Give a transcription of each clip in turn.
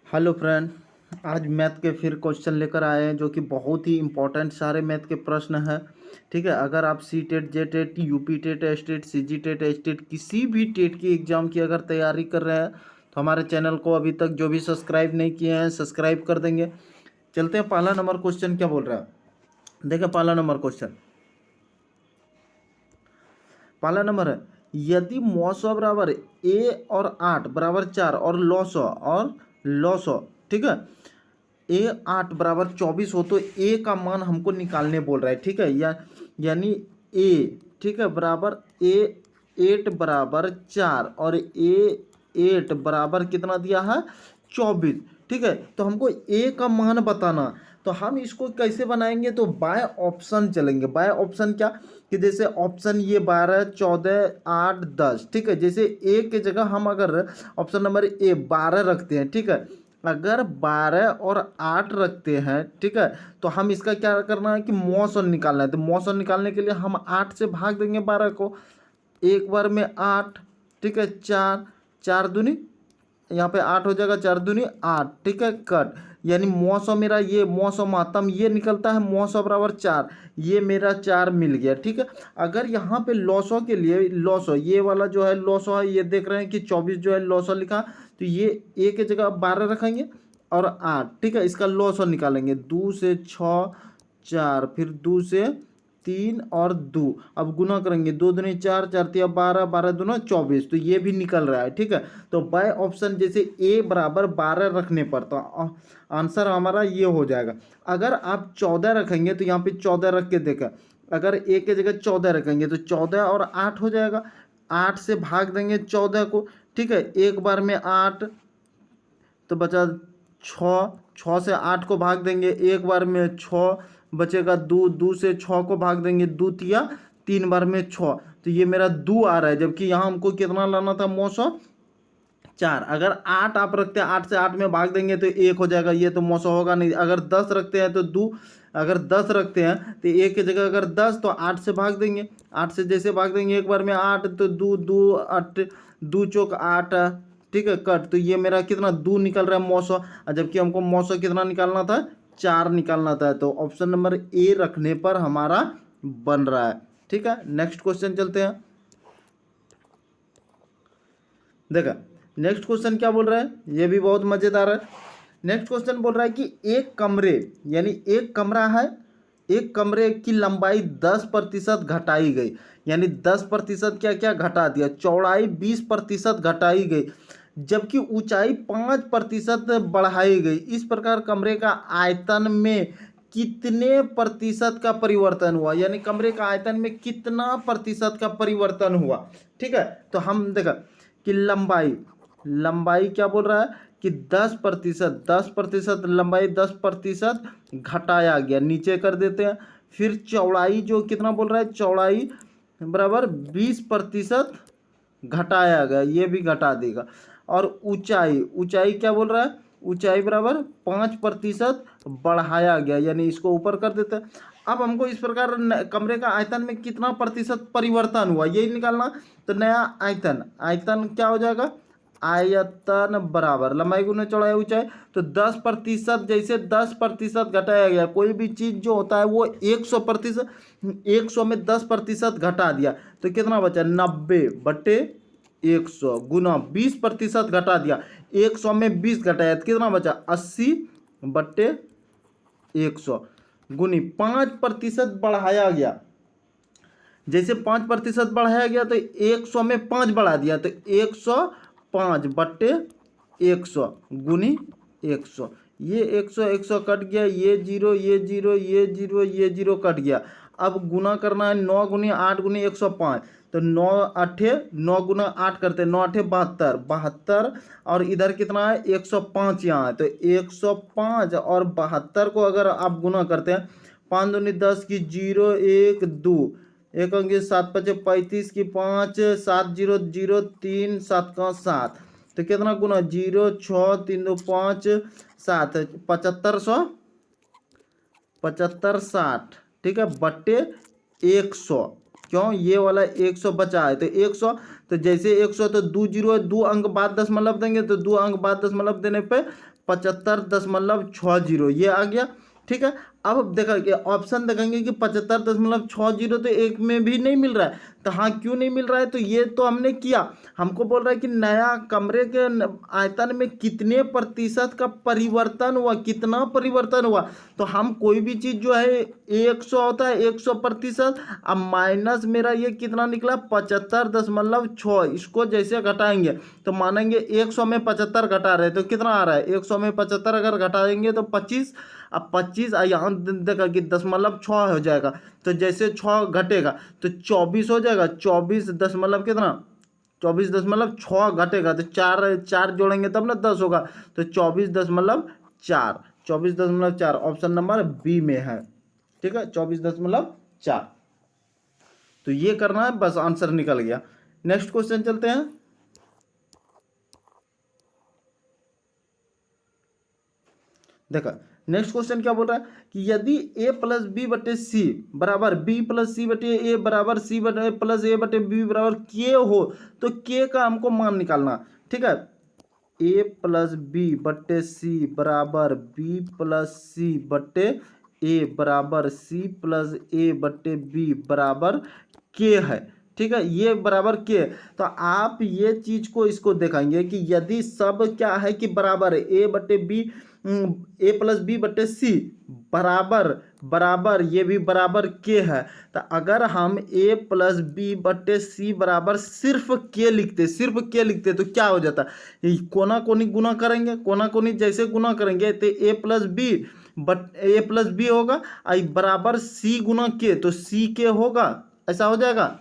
Hello friend. आज math के फिर क्वेश्चन लेकर आए हैं जो कि बहुत ही इम्पोर्टेंट सारे मैथ के प्रश्न हैं। ठीक है, अगर आप C TET, J TET, UP TET, S TET, C G TET, H TET किसी भी टेट की एग्ज़ाम की अगर तैयारी कर रहे हैं तो हमारे चैनल को अभी तक जो भी सब्सक्राइब नहीं किए हैं सब्सक्राइब कर देंगे। चलते हैं, पहला नंबर क्वेश्चन क्या बोल रहा है। देखिए पहला नंबर क्वेश्चन, पहला नंबर है यदि मौसौ बराबर ए और 8 बराबर 4 और लौ सौ ठीक है, ए 8 बराबर 24 हो तो ए का मान हमको निकालने बोल रहा है। ठीक है, यानी ए, ठीक है, बराबर ए 8 बराबर 4 और ए 8 बराबर कितना दिया है 24। ठीक है, तो हमको ए का मान बताना, तो हम इसको कैसे बनाएंगे, तो बाय ऑप्शन चलेंगे। बाय ऑप्शन क्या कि जैसे ऑप्शन ये 12, 14, 8, 10। ठीक है, जैसे ए के जगह हम अगर ऑप्शन नंबर ए 12 रखते हैं, ठीक है, अगर 12 और 8 रखते हैं, ठीक है, तो हम इसका क्या करना है कि मौसम निकालना है। तो मौसम निकालने के लिए हम 8 से भाग देंगे 12 को, एक बार में 8, ठीक है, 4, 4 दूनी, यहाँ पे 8 हो जाएगा, 4 दूनी 8, ठीक है, कट। यानी मौसम मेरा ये मौसम मातम ये निकलता है, मौसम बराबर 4, ये मेरा 4 मिल गया। ठीक है, अगर यहाँ पे लॉसो के लिए लॉसो ये वाला जो है लॉसो है, ये देख रहे हैं कि 24 जो है लॉसो लिखा, तो ये ए के जगह 12 रखेंगे और 8, ठीक है, इसका लॉसो निकालेंगे। 2 से 6 4, फिर 2 से 3 और 2, अब गुना करेंगे, 2 दूनी 4, 4 तिया 12, 12 दूना 24, तो ये भी निकल रहा है। ठीक है, तो बाय ऑप्शन जैसे ए बराबर 12 रखने पर तो आंसर हमारा ये हो जाएगा। अगर आप 14 रखेंगे तो यहाँ पे 14 रख के देखा, अगर ए के जगह 14 रखेंगे तो 14 और 8 हो जाएगा, 8 से भाग देंगे 14 को, ठीक है, एक बार में 8, तो बचा 6, 6 से 8 को भाग देंगे, एक बार में 6 बचेगा, 2, 2 से 6 को भाग देंगे, 2 तिया 3 बार में 6, तो ये मेरा 2 आ रहा है, जबकि यहाँ हमको कितना लाना था मौसम 4। अगर 8 आप रखते हैं, 8 से 8 में भाग देंगे तो 1 हो जाएगा, ये तो मौसम होगा नहीं। अगर 10 रखते हैं तो 2, अगर 10 रखते हैं तो 1 की जगह अगर 10 तो 8 से भाग देंगे, 8 से जैसे भाग देंगे एक बार में 8, तो 2, 2 8, 2 चौक 8, ठीक है, कट। तो ये मेरा कितना 2 निकल रहा है मौसम, जबकि हमको मौसम कितना निकालना था 4 निकालना था। तो ऑप्शन नंबर ए रखने पर हमारा बन रहा है। ठीक है, नेक्स्ट क्वेश्चन चलते हैं। देखा, नेक्स्ट क्वेश्चन क्या बोल रहा है, ये भी बहुत मज़ेदार है। नेक्स्ट क्वेश्चन बोल रहा है कि एक कमरे, यानी एक कमरा है, एक कमरे की लंबाई 10% घटाई गई, यानी 10% क्या क्या घटा दिया, चौड़ाई 20% घटाई गई, जबकि ऊंचाई 5% बढ़ाई गई। इस प्रकार कमरे का आयतन में कितने प्रतिशत का परिवर्तन हुआ, यानी कमरे का आयतन में कितना प्रतिशत का परिवर्तन हुआ। ठीक है, तो हम देखा कि लंबाई, लंबाई क्या बोल रहा है कि 10%, 10% लंबाई 10% घटाया गया, नीचे कर देते हैं। फिर चौड़ाई जो कितना बोल रहा है, चौड़ाई बराबर 20% घटाया गया, ये भी घटा देगा। और ऊंचाई, ऊंचाई क्या बोल रहा है, ऊंचाई बराबर 5% बढ़ाया गया, यानी इसको ऊपर कर देते हैं। अब हमको इस प्रकार कमरे का आयतन में कितना प्रतिशत परिवर्तन हुआ यही निकालना। तो नया आयतन, आयतन क्या हो जाएगा, आयतन बराबर लंबाई गुना चौड़ाई ऊंचाई, तो 10%, जैसे 10% घटाया गया, कोई भी चीज़ जो होता है वो 100%, 100 में 10% घटा दिया तो कितना बचा 90/100 गुना 20% घटा दिया, 100 में 20 घटाया तो कितना बचा 80/100 गुनी 5% बढ़ाया गया। जैसे 5% बढ़ाया गया तो 100 में 5 बढ़ा दिया, तो 105/100 गुनी 100, ये 100 100 कट गया, ये जीरो ये जीरो ये जीरो ये जीरो कट गया। अब गुना करना है 9 गुनी 8 गुनी 105, तो 9 8 9 गुना 8 करते हैं, 9 8 72, 72, और इधर कितना है 105 यहाँ है, तो 105 और 72 को अगर आप गुना करते हैं, 5 दूनी 10 की 0 1 2, एक अंक 7 5 35 की 5, 7 0 0 3 7 का 7, तो कितना गुना 0 6 3 2 5 7, 7500 75 60, ठीक है, बट्टे 100। क्यों, ये वाला 100 बचा है, तो 100, तो जैसे 100 तो 2 जीरो है, 2 अंक बाद दशमलव देंगे, तो 2 अंक बाद दशमलव देने पे 75.60 ये आ गया। ठीक है, अब देखा कि ऑप्शन देखेंगे कि 75.60 तो एक में भी नहीं मिल रहा है। तो हाँ, क्यों नहीं मिल रहा है, तो ये तो हमने किया। हमको बोल रहा है कि नया कमरे के आयतन में कितने प्रतिशत का परिवर्तन हुआ, कितना परिवर्तन हुआ। तो हम कोई भी चीज़ जो है 100 होता है 100%। अब माइनस मेरा ये कितना निकला 75.6, इसको जैसे घटाएंगे तो मानेंगे 100 में 75 घटा रहे तो कितना आ रहा है, 100 में 75 अगर घटाएंगे तो 25। अब 25 यहाँ देखा कि 0.6 हो जाएगा, तो जैसे 6 घटेगा तो 24 हो जाएगा। 24 दशमलव कितना, 24.6 घटेगा तो चार चार जोड़ेंगे तब ना 10 होगा। तो 24.4, 24.4 ऑप्शन नंबर बी में है। ठीक है, 24.4। तो ये करना है, बस आंसर निकल गया। नेक्स्ट क्वेश्चन चलते हैं। देखा नेक्स्ट क्वेश्चन क्या बोल रहा है कि यदि a प्लस बी बटे सी बराबर b प्लस सी बटे ए बराबर सी बटे प्लस ए बटे बी बराबर के हो, तो के का हमको मान निकालना। ठीक है, a प्लस बी बटे सी बराबर b प्लस सी बटे ए बराबर सी प्लस ए बटे बी बराबर के है। ठीक है, ये बराबर के। तो आप ये चीज को इसको देखेंगे कि यदि सब क्या है कि बराबर है, ए बटे बी, ए प्लस बी बटे सी बराबर बराबर ये भी बराबर के है। तो अगर हम ए प्लस बी बटे सी बराबर सिर्फ के लिखते तो क्या हो जाता, कोना कोनी गुना करेंगे, कोना कोनी जैसे गुना करेंगे तो ए प्लस बी होगा, आई बराबर सी गुना के तो सी के होगा, ऐसा हो जाएगा।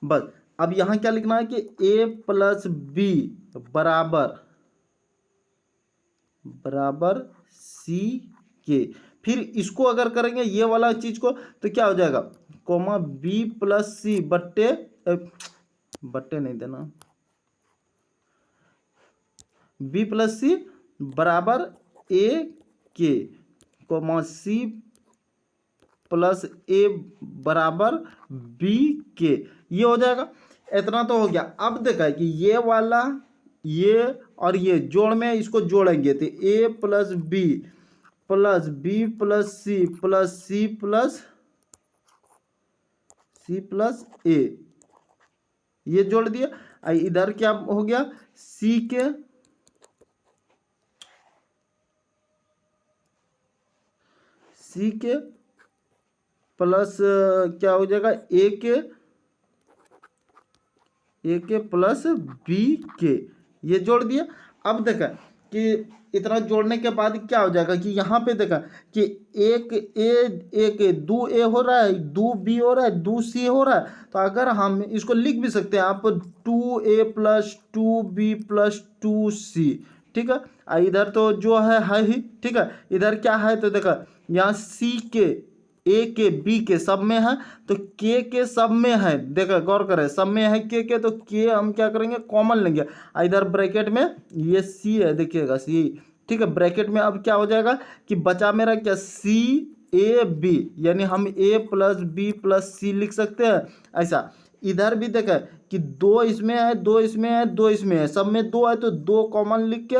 बस अब यहां क्या लिखना है कि a प्लस बी बराबर सी के। फिर इसको अगर करेंगे ये वाला चीज को तो क्या हो जाएगा, कोमा बी प्लस सी बट्टे नहीं देना, बी प्लस सी बराबर ए के, कोमा सी प्लस ए बराबर बी के, ये हो जाएगा। इतना तो हो गया। अब देखा है कि ये वाला ये और ये जोड़ में इसको जोड़ेंगे तो A plus B plus C plus A, ये जोड़ दिया। इधर क्या हो गया, सी के प्लस क्या हो जाएगा ए के प्लस बी के, ये जोड़ दिया। अब देखा कि इतना जोड़ने के बाद क्या हो जाएगा कि यहाँ पे देखा कि एक दो ए हो रहा है, दो बी हो रहा है, दो सी हो रहा है। तो अगर हम इसको लिख भी सकते हैं आप 2a plus 2b plus 2c। ठीक है, इधर तो जो है ही। ठीक है, इधर क्या है तो देखा यहाँ सी के ए के बी के सब में है, तो के सब में है। देखा गौर करें, सब में है के तो के हम क्या करेंगे कॉमन लेंगे। इधर ब्रैकेट में ये सी है, देखिएगा सी। ठीक है, ब्रैकेट में अब क्या हो जाएगा कि बचा मेरा क्या सी ए बी, यानी हम ए प्लस बी प्लस सी लिख सकते हैं ऐसा। इधर भी देखा कि दो इसमें है, दो इसमें है, दो इसमें है, सब में दो है तो दो कॉमन लिख के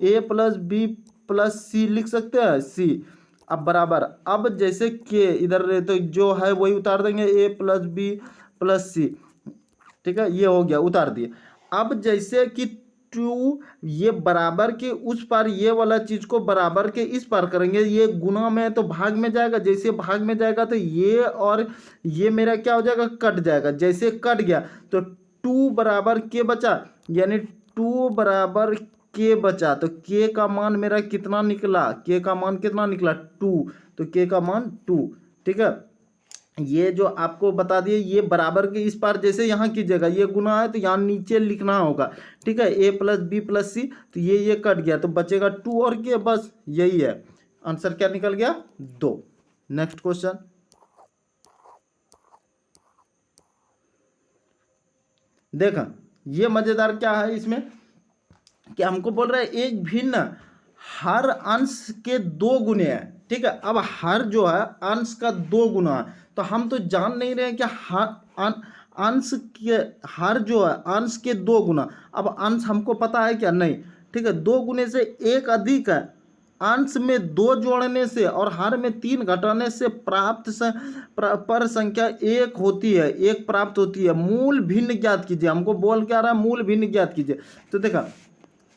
ए प्लस बी प्लस सी लिख सकते हैं सी। अब बराबर, अब जैसे के इधर तो जो है वही उतार देंगे ए प्लस बी प्लस सी। ठीक है, ये हो गया, उतार दिए। अब जैसे कि 2 ये बराबर के उस पार, ये वाला चीज को बराबर के इस पार करेंगे, ये गुना में तो भाग में जाएगा, जैसे भाग में जाएगा तो ये और ये मेरा क्या हो जाएगा कट जाएगा। जैसे कट गया तो 2 बराबर के बचा, यानी 2 बराबर के बचा। तो के का मान मेरा कितना निकला, के का मान कितना निकला 2, तो के का मान 2। ठीक है, ये जो आपको बता दिए, ये बराबर के इस पार जैसे यहाँ कीजिएगा, ये गुना है तो यहाँ नीचे लिखना होगा। ठीक है, ए प्लस बी प्लस सी, तो ये कट गया तो बचेगा 2 और के, बस यही है आंसर। क्या निकल गया 2। नेक्स्ट क्वेश्चन देखा, ये मजेदार क्या है इसमें कि हमको बोल रहा है एक भिन्न हर अंश के 2 गुने हैं। ठीक है, अब हर जो है अंश का 2 गुना है, तो हम तो जान नहीं रहे हैं कि हर अंश के हर जो है अंश के 2 गुना। अब अंश हमको पता है क्या, नहीं। ठीक है। 2 गुने से 1 अधिक है, अंश में 2 जोड़ने से और हर में 3 घटाने से प्राप्त पर संख्या 1 होती है, 1 प्राप्त होती है। मूल भिन्न ज्ञात कीजिए, हमको बोल क्या रहा है, मूल भिन्न ज्ञात कीजिए। तो देखा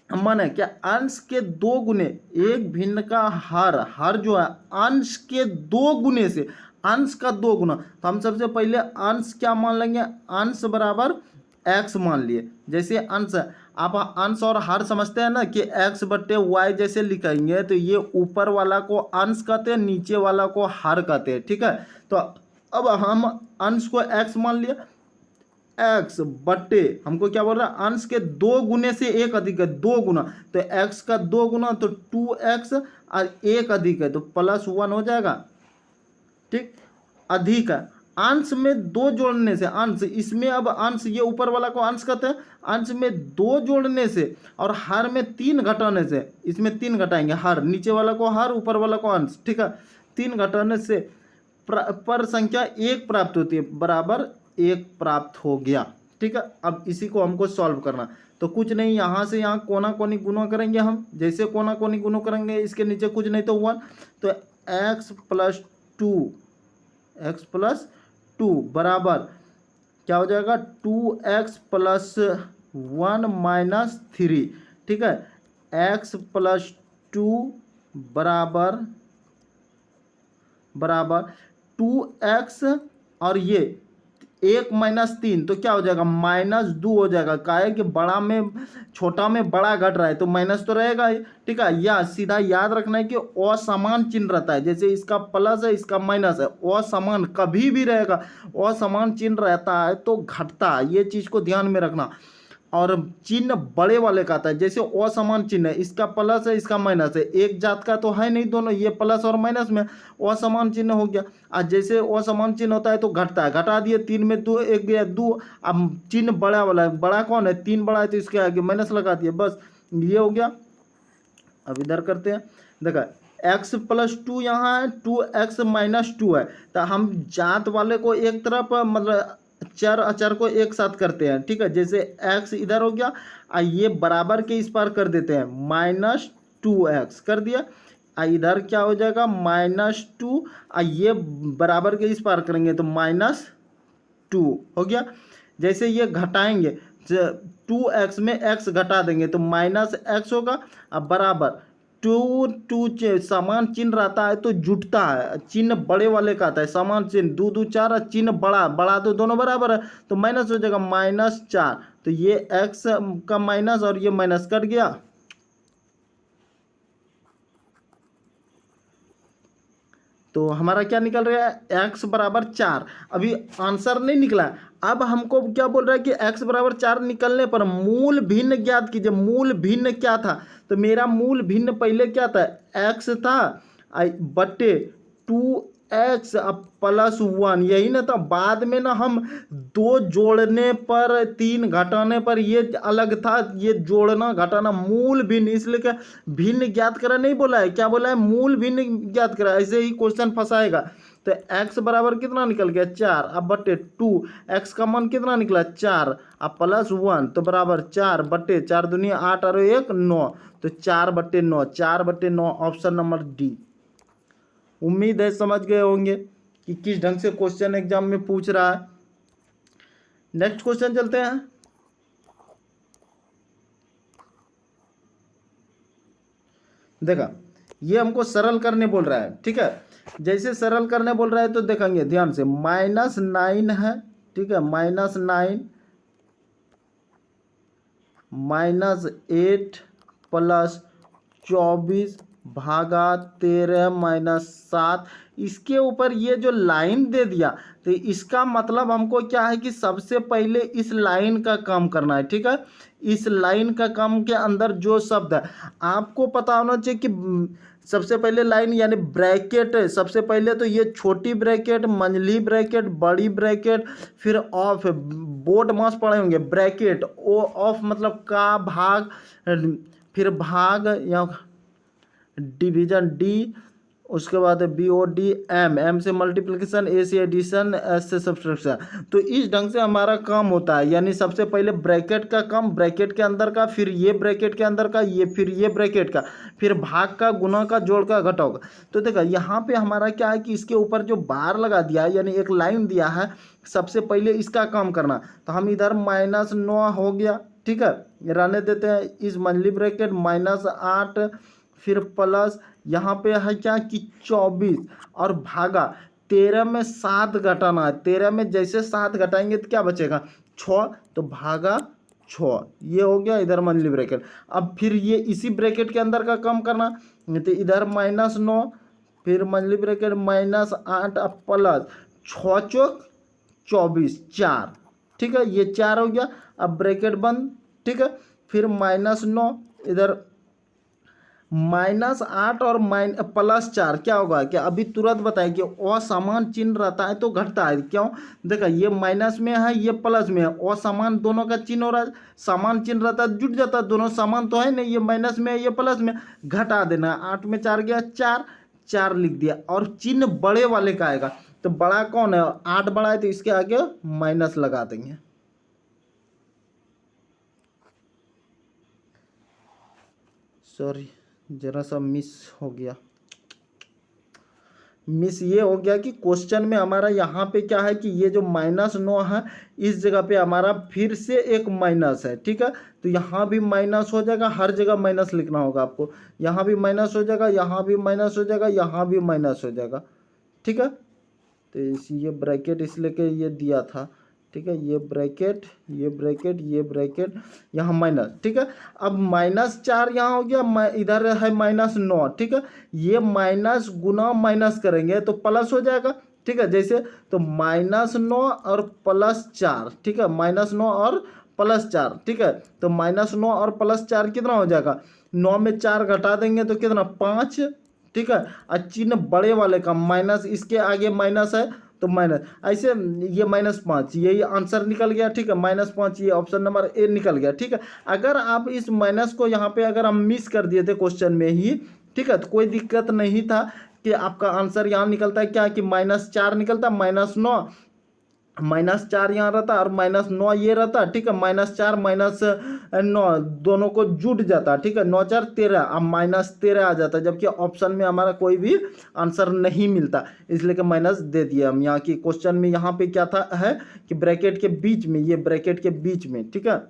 माने क्या, अंश के 2 गुने एक भिन्न का हर जो है अंश के 2 गुने से, अंश का 2 गुना, तो हम सबसे पहले अंश क्या मान लेंगे, अंश बराबर x मान लिए। जैसे अंश, आप अंश और हर समझते हैं ना कि x बट्टे वाई जैसे लिखेंगे, तो ये ऊपर वाला को अंश कहते हैं, नीचे वाला को हर कहते हैं, ठीक है। तो अब हम अंश को x मान लिए, x बट्टे हमको क्या बोल रहा है, अंश के 2 गुने से 1 अधिक है, 2 गुना, तो x का 2 गुना तो 2x और 1 अधिक है तो +1 हो जाएगा, ठीक। अधिक है, अंश में 2 जोड़ने से, अंश इसमें, अब अंश ये ऊपर वाला को अंश कहते हैं, अंश में 2 जोड़ने से और हर में 3 घटाने से, इसमें 3 घटाएंगे, हर नीचे वाला को हर, ऊपर वाला को अंश, ठीक है। 3 घटाने से पर संख्या 1 प्राप्त होती है, बराबर 1 प्राप्त हो गया, ठीक है। अब इसी को हमको सॉल्व करना, तो कुछ नहीं, यहाँ से यहाँ कोना कोनी गुना करेंगे हम, जैसे कोना कोनी गुना करेंगे, इसके नीचे कुछ नहीं तो 1, तो x + 2 बराबर क्या हो जाएगा, 2x + 1 - 3, ठीक है। x + 2 बराबर 2x और ये 1 - 3 तो क्या हो जाएगा, -2 हो जाएगा। काहे कि बड़ा में छोटा में बड़ा घट रहा है तो माइनस तो रहेगा ही, ठीक है। या सीधा याद रखना है कि असमान चिन्ह रहता है, जैसे इसका प्लस है, इसका माइनस है, असमान कभी भी रहेगा, असमान चिन्ह रहता है तो घटता है, ये चीज़ को ध्यान में रखना। और चिन्ह बड़े वाले का आता है, जैसे असमान चिन्ह है, इसका प्लस है, इसका माइनस है, एक जात का तो है नहीं दोनों, ये प्लस और माइनस में असमान चिन्ह हो गया। आज जैसे असमान चिन्ह होता है तो घटता है, घटा दिए, 3 में 2 1 गया 2, अब चिन्ह बड़ा वाला है, बड़ा कौन है, 3 बड़ा है तो इसके आगे माइनस लगा दिए, बस ये हो गया। अब इधर करते हैं, देखा x + 2 यहाँ है, 2x - 2 है, तो हम जात वाले को एक तरफ मतलब चर अचर को एक साथ करते हैं, ठीक है। जैसे x इधर हो गया, ये बराबर के इस पार कर देते हैं, -2x कर दिया, इधर क्या हो जाएगा, -2, ये बराबर के इस पार करेंगे तो -2 हो गया। जैसे ये घटाएंगे, 2x में x घटा देंगे तो -x होगा, अब बराबर 2 समान चिन्ह रहता है तो जुटता है, चिन्ह बड़े वाले का आता है, समान चिन्ह 2 2 4, चिन्ह बड़ा तो दोनों बराबर है तो माइनस हो जाएगा, -4, तो ये x का माइनस और ये माइनस कट गया। तो हमारा क्या निकल रहा है, x बराबर 4। अभी आंसर नहीं निकला, अब हमको क्या बोल रहा है कि x बराबर 4 निकलने पर मूल भिन्न ज्ञात कीजिए। मूल भिन्न क्या था, तो मेरा मूल भिन्न पहले क्या था, x था बट्टे 2x +1, यही ना था। बाद में ना हम 2 जोड़ने पर 3 घटाने पर ये अलग था, ये जोड़ना घटाना मूल भिन्न, इसलिए क्या भिन्न ज्ञात करा नहीं बोला है, क्या बोला है, मूल भिन्न ज्ञात करा। ऐसे ही क्वेश्चन फंसाएगा। तो x बराबर कितना निकल गया, 4, अब बट्टे 2, x का मान कितना निकला, 4, अब +1 तो बराबर 4 बट्टे 4 दूनी 8 और 1 9, तो 4/9, 4/9 ऑप्शन नंबर डी। उम्मीद है समझ गए होंगे कि किस ढंग से क्वेश्चन एग्जाम में पूछ रहा है। नेक्स्ट क्वेश्चन चलते हैं। देखा, ये हमको सरल करने बोल रहा है, ठीक है। जैसे सरल करने बोल रहा है तो देखेंगे ध्यान से, -9 है, ठीक है, -9 -8 + 24 भागा 13 - 7, इसके ऊपर ये जो लाइन दे दिया तो इसका मतलब हमको क्या है कि सबसे पहले इस लाइन का काम करना है, ठीक है। इस लाइन का काम के अंदर जो शब्द है आपको पता होना चाहिए कि सबसे पहले लाइन यानी ब्रैकेट है। सबसे पहले तो ये छोटी ब्रैकेट, मंझली ब्रैकेट, बड़ी ब्रैकेट, फिर ऑफ, बोर्ड मास पढ़े होंगे, ब्रैकेट ओ ऑफ मतलब का, भाग, फिर भाग या डिवीजन डी, उसके बाद BOD एम से मल्टीप्लिकेशन, ए से एडिशन, एस से सब्सट्रैक्शन। तो इस ढंग से हमारा काम होता है, यानी सबसे पहले ब्रैकेट का काम, ब्रैकेट के अंदर का, फिर ये ब्रैकेट के अंदर का, ये फिर ये ब्रैकेट का, फिर भाग का, गुना का, जोड़ का, घटाव का। तो देखा यहाँ पे हमारा क्या है कि इसके ऊपर जो बार लगा दिया है, यानी एक लाइन दिया है, सबसे पहले इसका काम करना। तो हम इधर -9 हो गया, ठीक है, रहने देते हैं। इस मंथली ब्रैकेट -8, फिर प्लस यहाँ पे है क्या कि 24 और भागा 13 में 7 घटाना है। 13 में जैसे 7 घटाएंगे तो क्या बचेगा 6, तो भागा 6, ये हो गया इधर मंथली ब्रैकेट। अब फिर ये इसी ब्रैकेट के अंदर का काम करना, तो इधर -9, फिर मंथली ब्रैकेट -8 अब प्लस 6 चौक 24, 4, ठीक है, ये 4 हो गया। अब ब्रैकेट बंद, ठीक है, फिर -9 इधर -8 और +4 क्या होगा, क्या अभी तुरंत बताएं कि असमान चिन्ह रहता है तो घटता है। क्यों, देखा ये माइनस में है, ये प्लस में है, असमान दोनों का चिन्ह हो रहा है, समान चिन्ह रहता है जुट जाता है, दोनों समान तो है नहीं, ये माइनस में है, ये प्लस में, घटा देना। 8 में 4 गया 4, 4 लिख दिया। और चिन्ह बड़े वाले का आएगा, तो बड़ा कौन है, 8 बड़ा है, तो इसके आगे माइनस लगा देंगे। सॉरी, जरा सा मिस हो गया। मिस ये हो गया कि क्वेश्चन में हमारा यहाँ पे क्या है कि ये जो -9 है, इस जगह पे हमारा फिर से एक माइनस है, ठीक है। तो यहाँ भी माइनस हो जाएगा, हर जगह माइनस लिखना होगा आपको। यहाँ भी माइनस हो जाएगा, यहाँ भी माइनस हो जाएगा, यहाँ भी माइनस हो जाएगा, ठीक है। तो ये ब्रैकेट इसलिए के ये दिया था, ठीक है, ये ब्रैकेट, ये ब्रैकेट, ये ब्रैकेट, यहाँ माइनस, ठीक है। अब -4 यहाँ हो गया, इधर है -9, ठीक है। ये माइनस गुना माइनस करेंगे तो प्लस हो जाएगा, ठीक है, जैसे तो -9 और +4, ठीक है, -9 और +4, ठीक है। तो -9 और +4 कितना हो जाएगा, 9 में 4 घटा देंगे तो कितना 5, ठीक है। और चिन्ह बड़े वाले का माइनस, इसके आगे माइनस है तो माइनस, ऐसे ये -5, यही आंसर निकल गया, ठीक है, -5, ये ऑप्शन नंबर ए निकल गया, ठीक है। अगर आप इस माइनस को यहाँ पे अगर हम मिस कर दिए थे क्वेश्चन में ही, ठीक है, तो कोई दिक्कत नहीं था कि आपका आंसर यहाँ निकलता है क्या कि -4 निकलता, -9, -4 यहाँ रहता और -9 ये रहता, ठीक है। -4 -9 दोनों को जुट जाता, ठीक है, 9 4 13, अब -13 आ जाता, जबकि ऑप्शन में हमारा कोई भी आंसर नहीं मिलता, इसलिए कि माइनस दे दिया हम यहाँ की क्वेश्चन में। यहाँ पे क्या था है कि ब्रैकेट के बीच में, ये ब्रैकेट के बीच में, ठीक है,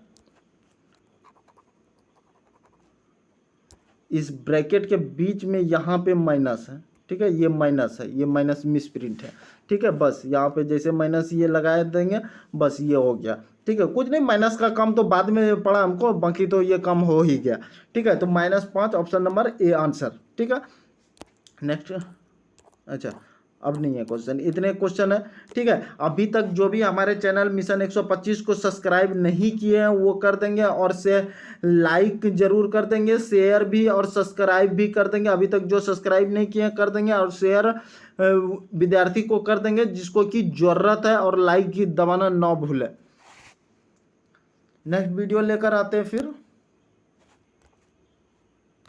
इस ब्रैकेट के बीच में यहाँ पे माइनस है, ठीक है, ये माइनस है, ये माइनस मिस प्रिंट है, ठीक है। बस यहाँ पे जैसे माइनस ये लगा देंगे, बस ये हो गया, ठीक है। कुछ नहीं, माइनस का काम तो बाद में पड़ा हमको, बाकी तो ये काम हो ही गया, ठीक है। तो -5 ऑप्शन नंबर ए आंसर, ठीक है। नेक्स्ट, अच्छा अब नहीं है क्वेश्चन, इतने क्वेश्चन है, ठीक है। अभी तक जो भी हमारे चैनल मिशन 125 को सब्सक्राइब नहीं किए हैं वो कर देंगे, और से लाइक जरूर कर देंगे, शेयर भी और सब्सक्राइब भी कर देंगे। अभी तक जो सब्सक्राइब नहीं किए हैं कर देंगे, और शेयर विद्यार्थी को कर देंगे जिसको की जरूरत है, और लाइक की दबाना ना भूले। नेक्स्ट वीडियो लेकर आते हैं फिर।